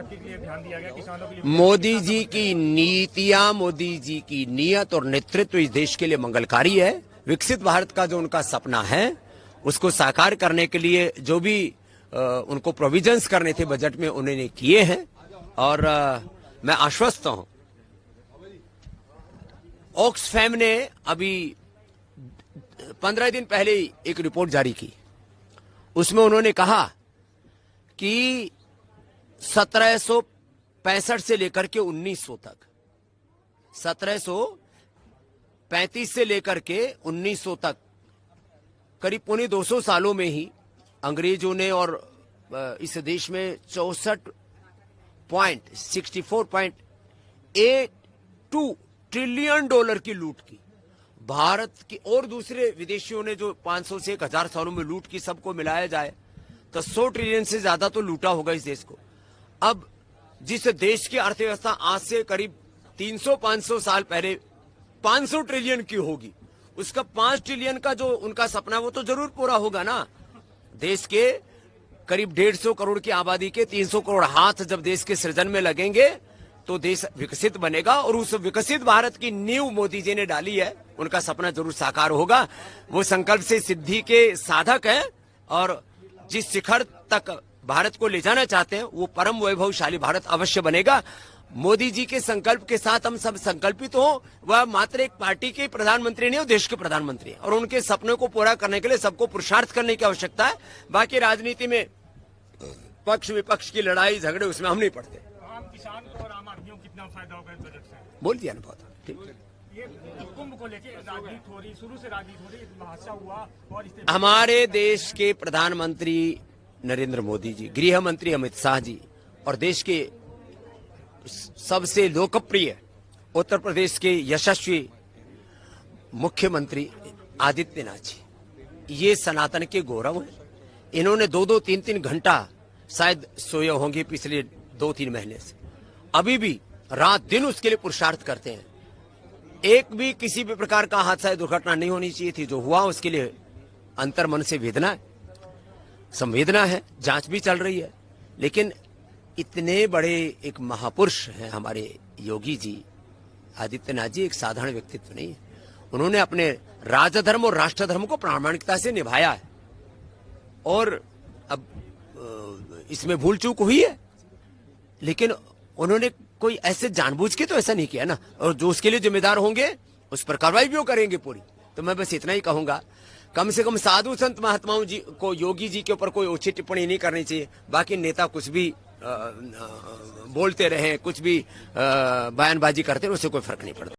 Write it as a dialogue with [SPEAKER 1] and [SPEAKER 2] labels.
[SPEAKER 1] ध्यान दिया गया किसानों के लिए।
[SPEAKER 2] मोदी जी की नीतियां, मोदी जी की नीयत और नेतृत्व इस देश के लिए मंगलकारी है। विकसित भारत का जो उनका सपना है उसको साकार करने के लिए जो भी उनको प्रोविजंस करने थे बजट में उन्होंने किए हैं और मैं आश्वस्त हूं। ऑक्सफैम ने अभी 15 दिन पहले एक रिपोर्ट जारी की, उसमें उन्होंने कहा कि 1765 से लेकर के 1900 तक, 1735 से लेकर के 1900 तक करीब 250 सालों में ही अंग्रेजों ने और इस देश में 64.82 ट्रिलियन डॉलर की लूट की। भारत की और दूसरे विदेशियों ने जो 500 से 1000 सालों में लूट की, सबको मिलाया जाए तो 100 ट्रिलियन से ज्यादा तो लूटा होगा इस देश को। अब जिस देश की अर्थव्यवस्था आज से करीब 300-500 साल पहले 500 ट्रिलियन की होगी, उसका 5 ट्रिलियन का जो उनका सपना वो तो जरूर पूरा होगा ना। देश के करीब 150 करोड़ की आबादी के 300 करोड़ हाथ जब देश के सृजन में लगेंगे तो देश विकसित बनेगा और उस विकसित भारत की नींव मोदी जी ने डाली है। उनका सपना जरूर साकार होगा। वो संकल्प से सिद्धि के साधक है और जिस शिखर तक भारत को ले जाना चाहते हैं वो परम वैभवशाली भारत अवश्य बनेगा। मोदी जी के संकल्प के साथ हम सब संकल्पित हो। वह मात्र एक पार्टी के प्रधानमंत्री नहीं, वो देश के प्रधानमंत्री हैं और उनके सपनों को पूरा करने के लिए सबको पुरुषार्थ करने की आवश्यकता है। बाकी राजनीति में पक्ष विपक्ष की लड़ाई झगड़े उसमें हम नहीं पड़ते।
[SPEAKER 1] आम किसान को और आम आदमियों को कितना फायदा होगा इस बजट से?
[SPEAKER 2] बोल दिया ना बहुत ठीक।
[SPEAKER 1] ये कुंभ को लेके राजनीति हो रही, शुरू से राजनीति हो रही, हादसा हुआ और
[SPEAKER 2] हमारे देश के प्रधानमंत्री नरेंद्र मोदी जी, गृह मंत्री अमित शाह जी और देश के सबसे लोकप्रिय उत्तर प्रदेश के यशस्वी मुख्यमंत्री आदित्यनाथ जी, ये सनातन के गौरव हैं। इन्होंने 2-2, 3-3 घंटा शायद सोए होंगे पिछले 2-3 महीने से, अभी भी रात दिन उसके लिए पुरुषार्थ करते हैं। एक भी किसी भी प्रकार का हादसा दुर्घटना नहीं होनी चाहिए थी, जो हुआ उसके लिए अंतर मन से वेदना है, संवेदना है, जांच भी चल रही है। लेकिन इतने बड़े एक महापुरुष हैं हमारे योगी जी आदित्यनाथ जी, एक साधारण व्यक्तित्व नहीं है। उन्होंने अपने राजधर्म और राष्ट्रधर्म को प्रामाणिकता से निभाया है और अब इसमें भूल चूक हुई है, लेकिन उन्होंने कोई ऐसे जानबूझ के तो ऐसा नहीं किया ना, और जो उसके लिए जिम्मेदार होंगे उस पर कार्रवाई भी वो करेंगे पूरी। तो मैं बस इतना ही कहूंगा, कम से कम साधु संत महात्माओं जी को योगी जी के ऊपर कोई ओछी टिप्पणी नहीं करनी चाहिए। बाकी नेता कुछ भी बोलते रहे, कुछ भी बयानबाजी करते रहे, उससे कोई फर्क नहीं पड़ता।